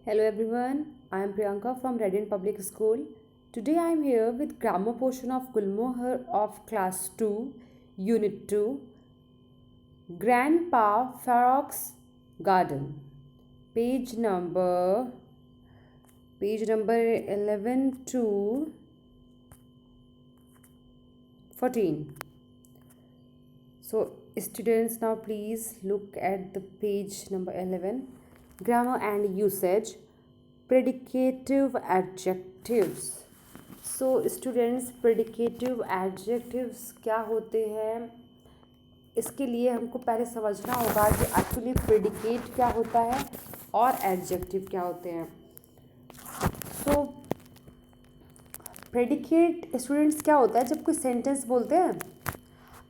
Hello everyone, I am Priyanka from Radiant Public School. Today I am here with grammar portion of Gulmohar of class 2, unit 2, Grandpa Farrock's Garden. Page number page number 11 to 14. So students, now please look at the page number 11. Grammar and usage. Predicative adjectives. So students, predicative adjectives क्या होते हैं, इसके लिए हमको पहले समझना होगा कि एक्चुअली प्रेडिकेट क्या होता है और एडजेक्टिव क्या होते हैं. सो प्रेडिकेट स्टूडेंट्स क्या होता है, जब कोई सेंटेंस बोलते हैं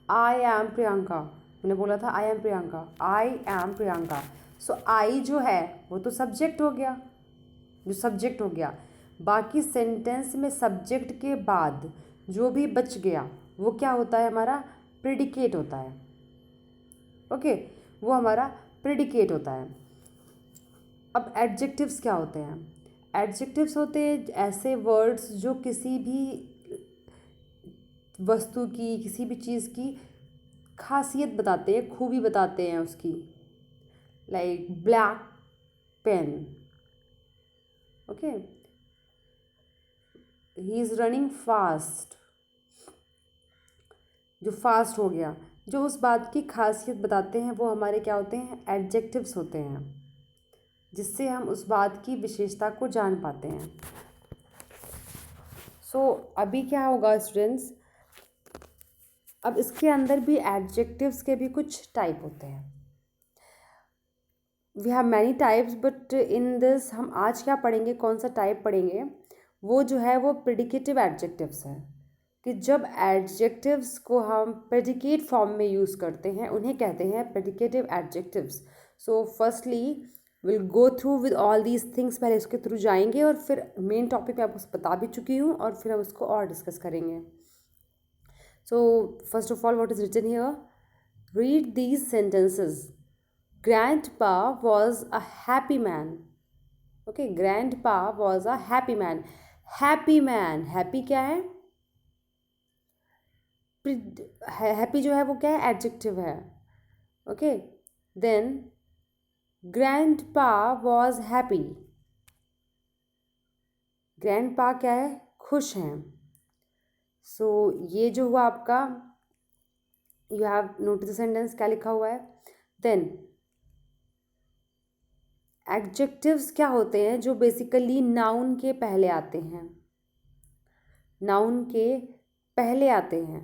आई एम प्रियंका, मैंने बोला था I am Priyanka, I am Priyanka. So I जो है वो तो सब्जेक्ट हो गया, जो सब्जेक्ट हो गया. बाकी सेंटेंस में सब्जेक्ट के बाद जो भी बच गया वो क्या होता है, हमारा प्रेडिकेट होता है. ओके, वो हमारा प्रेडिकेट होता है. अब एडजेक्टिव्स क्या होते हैं. एडजेक्टिव्स होते हैं ऐसे वर्ड्स जो किसी भी वस्तु की, किसी भी चीज़ की खासियत बताते हैं, खूबी बताते हैं उसकी. Like black pen. Okay, he is running fast, जो फास्ट हो गया, जो उस बात की खासियत बताते हैं वो हमारे क्या होते हैं, एडजेक्टिव्स होते हैं, जिससे हम उस बात की विशेषता को जान पाते हैं. सो अभी क्या होगा स्टूडेंट्स, अब इसके अंदर भी एडजेक्टिव्स के भी कुछ टाइप होते हैं. We have many types, but in this हम आज क्या पढ़ेंगे, कौन सा टाइप पढ़ेंगे, वो जो है वो प्रेडिकेटिव एडजेक्टिव्स हैं. कि जब एडजेक्टिव्स को हम प्रेडिकेट फॉर्म में यूज़ करते हैं उन्हें कहते हैं predicative adjectives. So firstly will go through with all these things, पहले इसके थ्रू जाएंगे और फिर मेन टॉपिक मैं आपको बता भी चुकी हूँ और फिर हम उसको और डिस्कस करेंगे. So first of all, what is written here, read these sentences. Grandpa was a happy man. Okay, grandpa was a happy man. Happy man, happy क्या है, हैप्पी जो है वो क्या है, एडजेक्टिव है. Okay, then grandpa was happy. Grandpa क्या है, खुश हैं. सो ये जो हुआ आपका, you have notice the sentence, क्या लिखा हुआ है. देन एडजेक्टिव्स क्या होते हैं, जो बेसिकली नाउन के पहले आते हैं, नाउन के पहले आते हैं.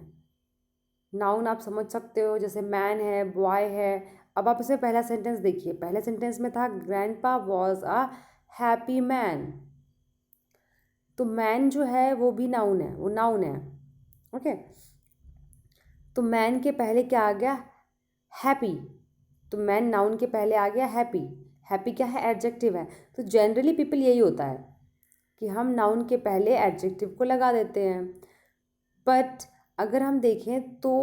नाउन आप समझ सकते हो, जैसे मैन है, बॉय है. अब आप इसमें पहला सेंटेंस देखिए, पहले सेंटेंस में था grandpa was a happy man. तो मैन जो है वो भी नाउन है, वो नाउन है. ओके, तो मैन के पहले क्या आ गया, हैप्पी. तो मैन नाउन के पहले आ गया हैप्पी. हैप्पी क्या है, एडजेक्टिव है. तो जनरली पीपल यही होता है कि हम नाउन के पहले एडजेक्टिव को लगा देते हैं. बट अगर हम देखें तो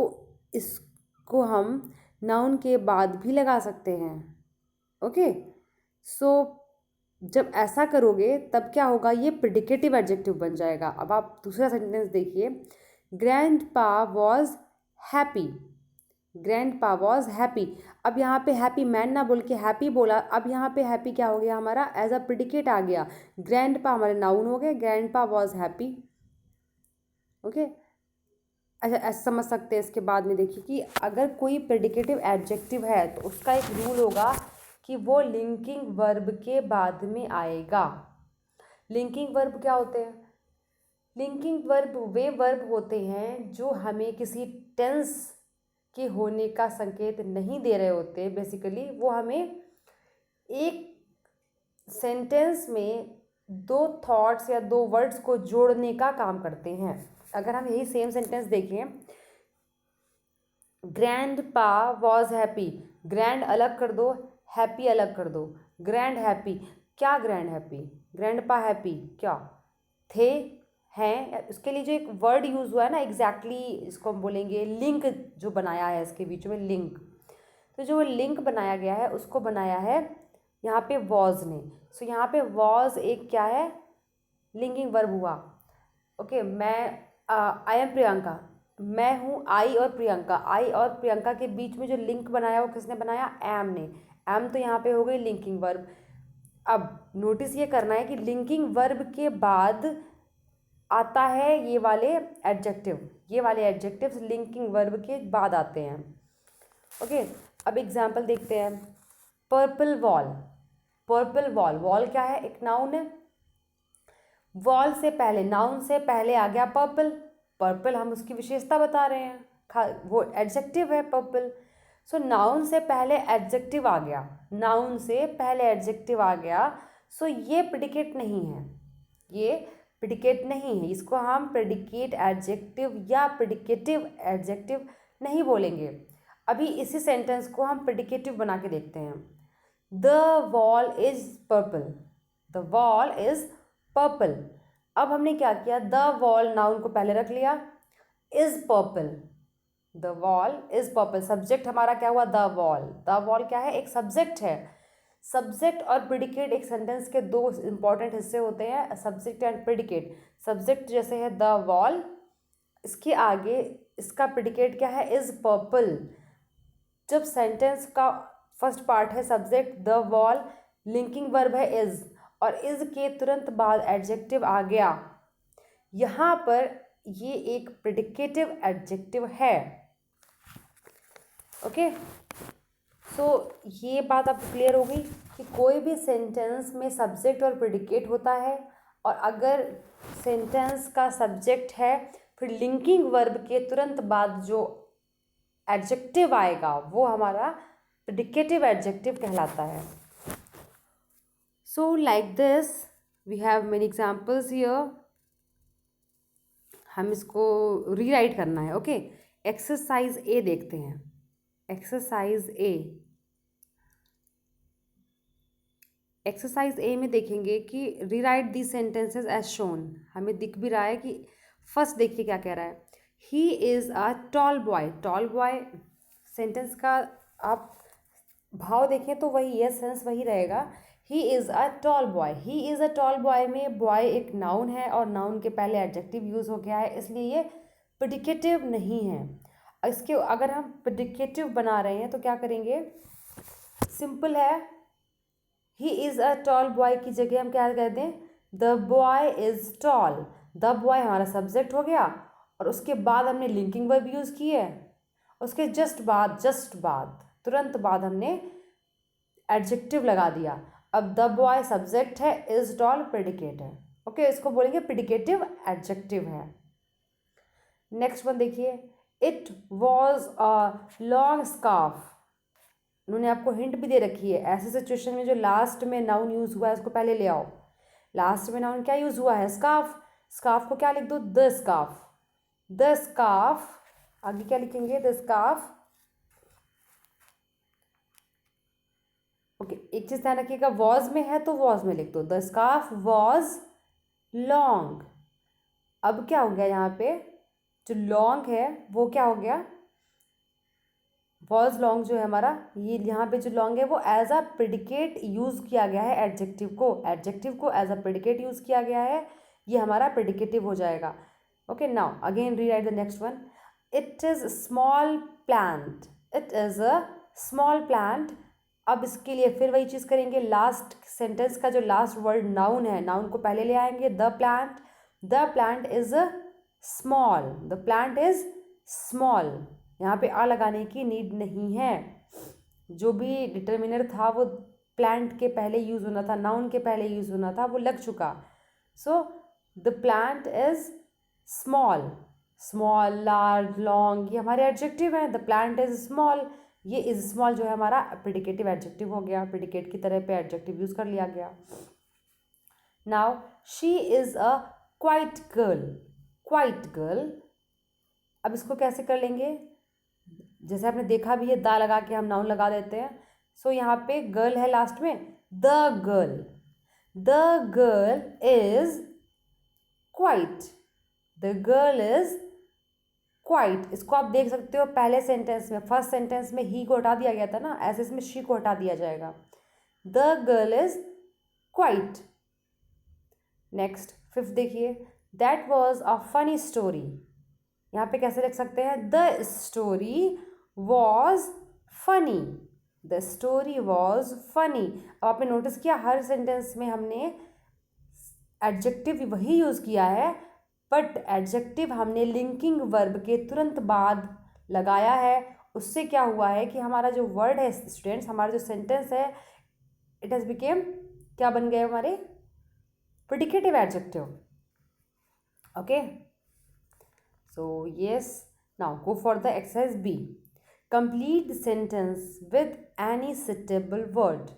इसको हम नाउन के बाद भी लगा सकते हैं. ओके, सो जब ऐसा करोगे तब क्या होगा, ये प्रेडिकेटिव एडजेक्टिव बन जाएगा. अब आप दूसरा सेंटेंस देखिए, grandpa was happy. Grandpa was happy. अब यहाँ पे हैप्पी मैन ना बोल के हैप्पी बोला. अब यहाँ पे हैप्पी क्या हो गया, हमारा एज अ प्रेडिकेट आ गया. ग्रैंडपा हमारे नाउन हो गए, ग्रैंडपा वॉज हैप्पी. ओके, अच्छा ऐसा समझ सकते हैं. इसके बाद में देखिए कि अगर कोई प्रेडिकेटिव एडजेक्टिव है तो उसका एक रूल होगा कि वो लिंकिंग वर्ब के बाद में आएगा. लिंकिंग वर्ब क्या होते हैं, लिंकिंग वर्ब वे वर्ब होते हैं जो हमें किसी टेंस के होने का संकेत नहीं दे रहे होते. बेसिकली वो हमें एक सेंटेंस में दो थॉट्स या दो वर्ड्स को जोड़ने का काम करते हैं. अगर हम यही सेम सेंटेंस देखें, ग्रैंडपा वॉज हैप्पी, ग्रैंड अलग कर दो, हैप्पी अलग कर दो. ग्रैंड हैप्पी, क्या ग्रैंड हैप्पी, ग्रैंडपा हैप्पी क्या थे, हैं. उसके लिए जो एक वर्ड यूज़ हुआ है ना, एग्जैक्टली इसको हम बोलेंगे लिंक, जो बनाया है इसके बीच में लिंक. तो जो लिंक बनाया गया है उसको बनाया है यहाँ पे वॉज ने। सो यहाँ पे वॉज एक क्या है, लिंकिंग वर्ब हुआ। ओके, मैं आई एम प्रियंका, मैं हूँ आई और प्रियंका। आई और प्रियंका के बीच में जो लिंक बनाया वो किसने बनाया, एम ने। एम तो यहाँ पे हो गई लिंकिंग वर्ब। अब नोटिस ये करना है कि लिंकिंग वर्ब के बाद आता है ये वाले एडजेक्टिव, ये वाले एडजेक्टिव्स लिंकिंग वर्ब के बाद आते हैं। ओके, अब एग्जाम्पल देखते हैं। Purple wall, purple wall, wall क्या है, एक नाउन है। वॉल से पहले, नाउन से पहले आ गया पर्पल। पर्पल हम उसकी विशेषता बता रहे हैं, वो एडजेक्टिव है पर्पल। सो नाउन से पहले एडजेक्टिव आ गया, नाउन से पहले एडजेक्टिव आ गया। सो ये प्रेडिकेट नहीं है, ये प्रेडिकेट नहीं है, इसको हम प्रेडिकेट एडजेक्टिव या प्रेडिकेटिव एडजेक्टिव नहीं बोलेंगे। अभी इसी सेंटेंस को हम प्रेडिकेटिव बना के देखते हैं। The wall is purple, the wall is purple. अब हमने क्या किया, द वॉल नाउन को पहले रख लिया, is purple, the wall is purple. Subject हमारा क्या हुआ, द वॉल। द वॉल क्या है, एक सब्जेक्ट है। सब्जेक्ट और प्रेडिकेट एक सेंटेंस के दो इंपॉर्टेंट हिस्से होते हैं, सब्जेक्ट एंड प्रेडिकेट। सब्जेक्ट जैसे है द वॉल, इसके आगे इसका प्रेडिकेट क्या है, इज पर्पल। जब सेंटेंस का फर्स्ट पार्ट है subject the wall, linking verb है इज, और इज के तुरंत बाद एडजेक्टिव आ गया, यहाँ पर ये एक प्रेडिकेटिव एडजेक्टिव है। ओके, सो ये बात अब क्लियर हो गई कि कोई भी सेंटेंस में सब्जेक्ट और प्रेडिकेट होता है, और अगर सेंटेंस का सब्जेक्ट है फिर लिंकिंग वर्ब के तुरंत बाद जो एडजेक्टिव आएगा वो हमारा प्रेडिकेटिव एडजेक्टिव कहलाता है। So like this we have many examples here. हम इसको रीराइट करना है। ओके, एक्सरसाइज ए देखते हैं। एक्सरसाइज ए, एक्सरसाइज ए में देखेंगे कि rewrite the sentences as shown. हमें दिख भी रहा है कि फर्स्ट देखिए क्या कह रहा है, he is a tall boy. Tall boy sentence का आप भाव देखें तो वही है, सेंस वही रहेगा। ही is a tall boy, he is a tall boy में बॉय एक नाउन है और नाउन के पहले एडजेक्टिव यूज़ हो गया है, इसलिए ये प्रेडिकेटिव नहीं है। इसके अगर हम प्रेडिकेटिव बना रहे हैं तो क्या करेंगे, सिंपल है, he is a tall boy की जगह हम क्या कहते हैं, the boy is tall. The boy हमारा सब्जेक्ट हो गया और उसके बाद हमने लिंकिंग वर्ब यूज़ की है, उसके जस्ट बाद तुरंत बाद हमने एडजेक्टिव लगा दिया। अब द बॉय सब्जेक्ट है, इज टॉल प्रेडिकेट है। ओके, इसको बोलेंगे प्रेडिकेटिव एडजेक्टिव है। नेक्स्ट वन देखिए, it was a long scarf. उन्होंने आपको हिंट भी दे रखी है, ऐसे सिचुएशन में जो लास्ट में नाउन यूज़ हुआ है उसको पहले ले आओ। लास्ट में नाउन क्या यूज़ हुआ है, स्कार्फ। स्कार्फ को क्या लिख दो, द स्कार्फ। द स्कार्फ, आगे क्या लिखेंगे, द स्कार्फ। ओके, एक चीज़ ध्यान रखिएगा, वॉज में है तो वॉज में लिख दो, द स्कार्फ वॉज लॉन्ग। अब क्या हो गया, यहाँ पे जो लॉन्ग है वो क्या हो गया, वॉज लॉन्ग जो है हमारा, ये यहाँ पे जो लॉन्ग है वो एज अ प्रेडिकेट यूज़ किया गया है एडजेक्टिव को। एडजेक्टिव को एज अ प्रेडिकेट यूज़ किया गया है, ये हमारा प्रेडिकेटिव हो जाएगा। Okay, now again rewrite the next one. It is small plant, it is a small plant. अब इसके लिए फिर वही चीज़ करेंगे, लास्ट सेंटेंस का जो लास्ट वर्ड नाउन है, नाउन को पहले ले आएंगे, the plant. The plant is small, the plant is small. यहाँ पे आ लगाने की नीड नहीं है, जो भी डिटर्मिनर था वो प्लांट के पहले यूज़ होना था, नाउन के पहले यूज़ होना था, वो लग चुका। So the plant is small. Small, large, long, ये हमारे एडजेक्टिव हैं। द प्लांट इज़ स्मॉल, ये इज स्मॉल जो है हमारा प्रेडिकेटिव एडजेक्टिव हो गया, प्रेडिकेट की तरह पे एडजेक्टिव यूज़ कर लिया गया। Now she is a quite girl, quite girl. अब इसको कैसे कर लेंगे, जैसे आपने देखा भी है, दा लगा के हम नाउन लगा देते हैं। सो यहाँ पे गर्ल है लास्ट में, the girl, the girl is quite, the girl is quite. इसको आप देख सकते हो पहले सेंटेंस में, फर्स्ट सेंटेंस में ही को हटा दिया गया था ना, ऐसे इसमें शी को हटा दिया जाएगा। The girl is quiet. Next fifth देखिए, that was a funny story. यहाँ पे कैसे लिख सकते हैं, the story was funny, the story was funny. अब आपने नोटिस किया हर सेंटेंस में हमने एडजेक्टिव वही यूज़ किया है, बट एडजेक्टिव हमने लिंकिंग वर्ब के तुरंत बाद लगाया है। उससे क्या हुआ है कि हमारा जो वर्ड है स्टूडेंट्स, हमारा जो सेंटेंस है, इट हैज़ बिकेम, क्या बन गए हमारे, predicative adjective. Okay, so yes, now go for the exercise B. Complete the sentence with any suitable word.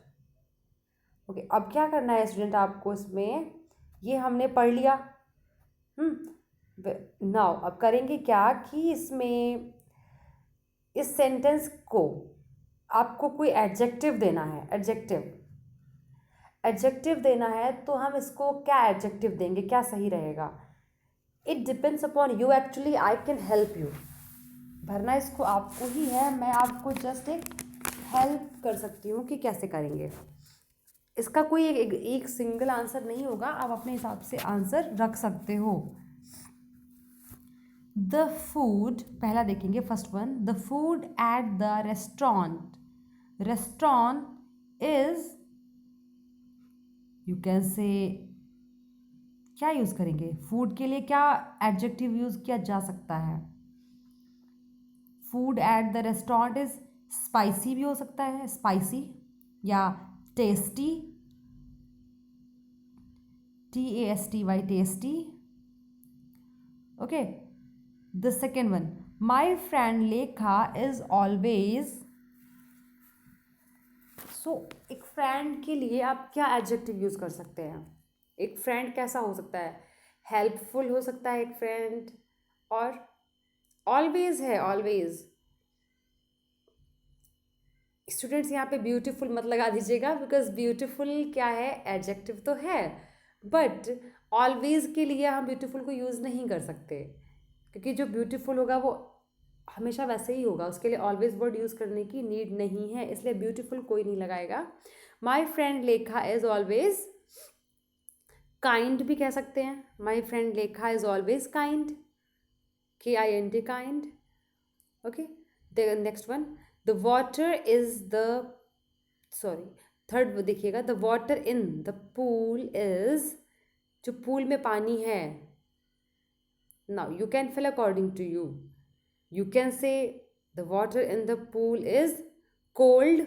Okay, अब क्या करना है स्टूडेंट आपको इसमें, ये हमने पढ़ लिया। नाउ अब करेंगे क्या कि इसमें इस सेंटेंस को आपको कोई एडजेक्टिव देना है, एडजेक्टिव देना है, तो हम इसको क्या एडजेक्टिव देंगे, क्या सही रहेगा, it depends upon you actually, I can help you. भरना इसको आपको ही है, मैं आपको जस्ट एक हेल्प कर सकती हूँ कि कैसे करेंगे। इसका कोई एक सिंगल आंसर नहीं होगा, आप अपने हिसाब से आंसर रख सकते हो। द फूड, पहला देखेंगे first one, the food at the restaurant, restaurant is, you can से, क्या यूज करेंगे फूड के लिए, क्या एडजेक्टिव यूज किया जा सकता है, food at the restaurant is spicy भी हो सकता है, स्पाइसी, या tasty, TASTY, tasty. Okay, the second one, my friend Lekha is always, सो एक फ्रेंड के लिए आप क्या एडजेक्टिव यूज कर सकते हैं, एक फ्रेंड कैसा हो सकता है, हेल्पफुल हो सकता है एक फ्रेंड, और ऑलवेज है, ऑलवेज। स्टूडेंट्स यहाँ पे ब्यूटीफुल मत लगा दीजिएगा, बिकॉज ब्यूटीफुल क्या है, एडजेक्टिव तो है, बट ऑलवेज के लिए हम ब्यूटीफुल को यूज़ नहीं कर सकते, क्योंकि जो ब्यूटीफुल होगा वो हमेशा वैसे ही होगा, उसके लिए ऑलवेज वर्ड यूज़ करने की नीड नहीं है, इसलिए ब्यूटीफुल कोई नहीं लगाएगा। My friend Lekha is always kind भी कह सकते हैं, my friend Lekha is always kind, KIND, kind. Okay, the next one, the water is the, sorry third देखिएगा, the water in the pool is, जो पूल में पानी है, now you can fill according to you, you can say the water in the pool is cold,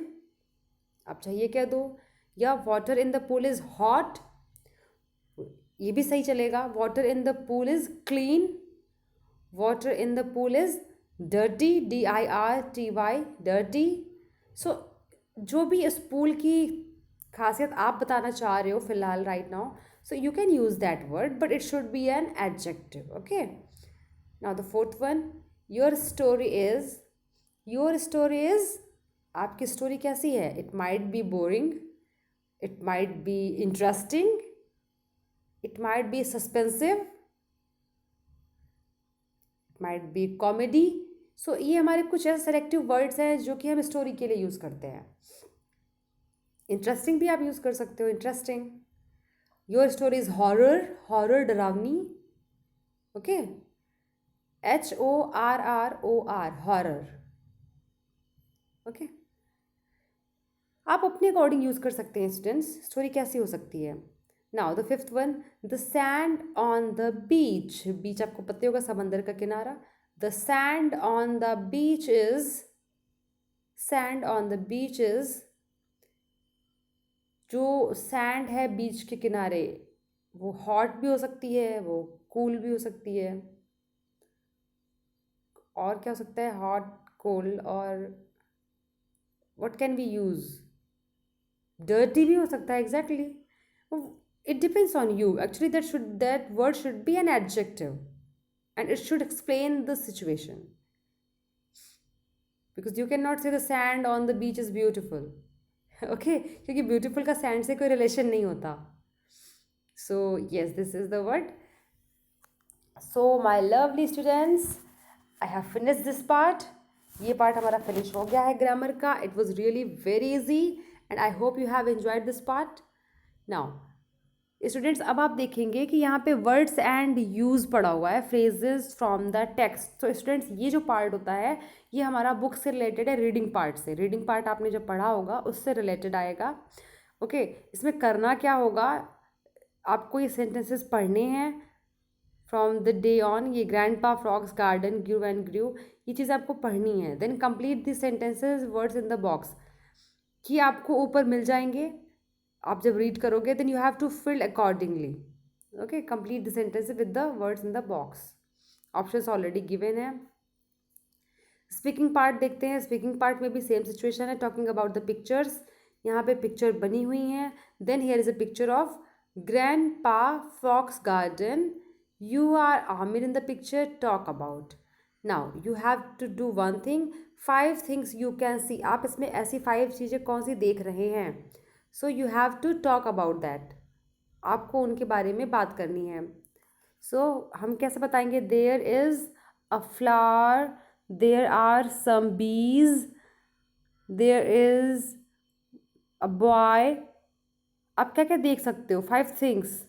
आप चाहिए क्या दो, या water in the pool is hot, ये भी सही चलेगा, water in the pool is clean, water in the pool is dirty, DIRTY, dirty. So जो भी इस पूल की खासियत आप बताना चाह रहे हो फिलहाल right now, so you can use that word, but it should be an adjective. Okay, now the fourth one, your story is, your story is, आपकी स्टोरी कैसी है, it might be boring, it might be interesting, it might be suspensive, might be comedy. So ये हमारे कुछ ऐसे selective words हैं जो कि हम स्टोरी के लिए यूज़ करते हैं। इंटरेस्टिंग भी आप यूज़ कर सकते हो, interesting. Your story is horror, horror डरावनी। Okay, HORROR, horror. ओके, आप अपने अकॉर्डिंग यूज़ कर सकते हैं स्टूडेंट्स, स्टोरी कैसी हो सकती है। Now the fifth one, the sand on the beach, beach आपको पता होगा समंदर का किनारा, the sand on the beach is, sand on the beach is, जो सैंड है बीच के किनारे वो हॉट भी हो सकती है, वो कूल भी हो सकती है, और क्या हो सकता है, हॉट, कोल्ड, और what can be use, dirty भी हो सकता है, exactly. It depends on you. Actually, that word should be an adjective, and it should explain the situation. Because you cannot say the sand on the beach is beautiful. Okay, क्योंकि beautiful का sand से कोई relation नहीं होता. So yes, this is the word. So my lovely students, I have finished this part. ये part हमारा finish हो गया है grammar का. It was really very easy. And I hope you have enjoyed this part. Now students, अब आप देखेंगे कि यहाँ पे वर्ड्स एंड यूज़ पड़ा हुआ है, फ्रेजेस फ्रॉम द टेक्स्ट. तो स्टूडेंट्स, ये जो पार्ट होता है ये हमारा बुक से रिलेटेड है, रीडिंग पार्ट से. रीडिंग पार्ट आपने जब पढ़ा होगा उससे रिलेटेड आएगा. ओके इसमें करना क्या होगा, आपको ये सेंटेंसेस पढ़ने हैं. फ्रॉम द डे ऑन, ये grandpa frogs garden grew and grew, ये चीज़ आपको पढ़नी है. Then complete this sentences words in the box, कि आपको ऊपर मिल जाएंगे. आप जब रीड करोगे then you have to fill accordingly. Okay complete the sentence with the words in the box. Options already given है. स्पीकिंग पार्ट देखते हैं. स्पीकिंग पार्ट में भी सेम सिचुएशन है. टॉकिंग अबाउट द पिक्चर्स, यहाँ पे पिक्चर बनी हुई हैं. Then here is a picture of grandpa frogs garden. You are आमिर in the picture. Talk about. Now you have to do one thing. 5 things you can see. आप इसमें ऐसी 5 चीज़ें कौन सी देख रहे हैं. So you have to talk about that. आपको उनके बारे में बात करनी है. सो हम कैसे बताएंगे. There is a flower, there are some bees, there is a boy. आप क्या क्या देख सकते हो. 5 थिंग्स.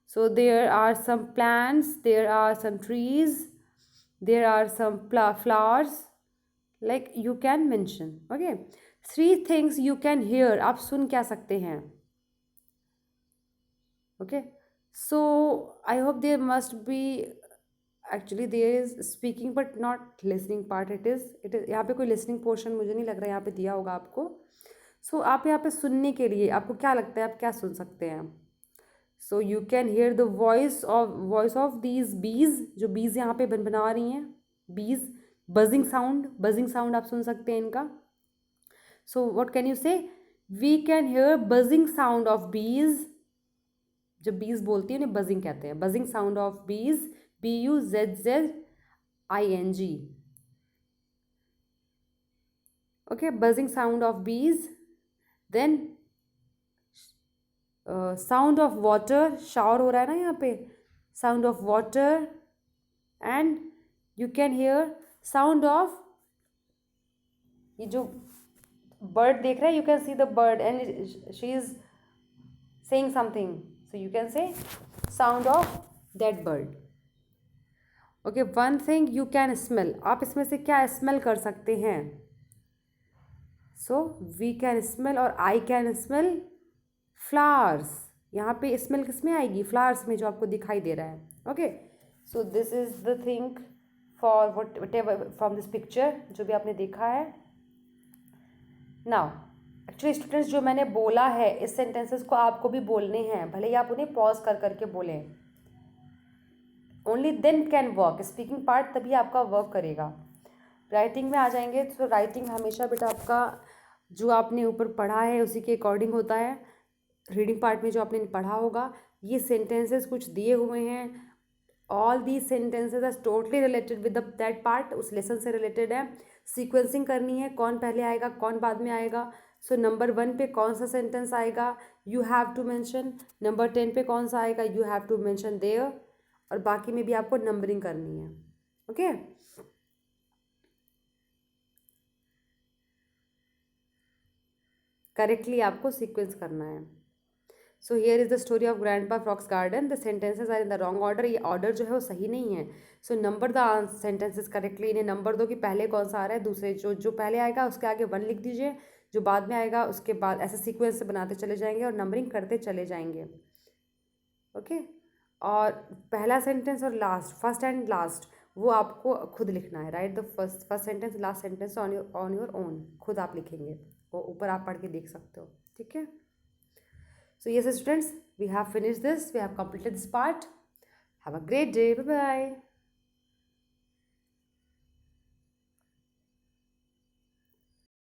So there are some plants, there are some trees, there are some flowers, like you can mention. Okay 3 things you can hear. आप सुन क्या सकते हैं. Okay so I hope there must be, actually there is speaking but not listening part. It is यहाँ पे कोई listening portion मुझे नहीं लग रहा है यहाँ पे दिया होगा आपको. सो आप यहाँ पे सुनने के लिए आपको क्या लगता है आप क्या सुन सकते हैं. So you can here the voice of these बीज. जो बीज यहाँ पे बना रही हैं बीज. बजिंग साउंड आप सुन सकते हैं इनका. So what can you say. We can hear buzzing sound of bees. जब बीज बोलती है उन्हें बजिंग कहते हैं. Buzzing sound of bees. BUZZING. Okay buzzing sound of bees. Then sound of water. Shower हो रहा है ना यहाँ पे. Sound of water. And you can hear sound of, ये जो बर्ड देख रहे हैं, you can see the bird and she is saying something. So you can से sound of that bird. Okay one thing you can smell. आप इसमें से क्या स्मेल कर सकते हैं. सो वी कैन स्मेल और आई कैन स्मेल फ्लावर्स. यहाँ पे स्मेल किस में आएगी. फ्लावर्स में जो आपको दिखाई दे रहा है. Okay so this is the thing for what ever from this picture जो भी आपने देखा है. नाउ एक्चुअली स्टूडेंट्स जो मैंने बोला है इस सेंटेंसेस को आपको भी बोलने हैं, भले ही आप उन्हें पॉज कर करके बोलें. Only then can work. Speaking part तभी आपका वर्क करेगा. राइटिंग में आ जाएंगे तो राइटिंग हमेशा बेटा आपका जो आपने ऊपर पढ़ा है उसी के अकॉर्डिंग होता है. रीडिंग पार्ट में जो आपने पढ़ा होगा ये सेंटेंसेस कुछ दिए हुए हैं. All these sentences are totally related with that part. उस लेसन से रिलेटेड है. सीक्वेंसिंग करनी है, कौन पहले आएगा कौन बाद में आएगा. सो नंबर 1 पे कौन सा सेंटेंस आएगा you have to mention. Number 10 पे कौन सा आएगा you have to mention there. और बाकी में भी आपको नंबरिंग करनी है. ओके करेक्टली आपको सीक्वेंस करना है. So here is the story of grandpa frogs garden. The sentences are in the wrong order. ये ऑर्डर जो है वो सही नहीं है. So number the sentences correctly. इन्हें नंबर दो कि पहले कौन सा आ रहा है. दूसरे जो पहले आएगा उसके आगे 1 लिख दीजिए. जो बाद में आएगा उसके बाद ऐसे सीक्वेंस से बनाते चले जाएंगे और नंबरिंग करते चले जाएंगे. ओके और पहला सेंटेंस और लास्ट, फर्स्ट एंड लास्ट, वो आपको खुद लिखना है. Right the first sentence last sentence on your own. खुद आप लिखेंगे. वो ऊपर आप पढ़ के देख सकते हो. ठीक है. So yes students, we have finished this. We have completed this part. Have a great day. Bye bye.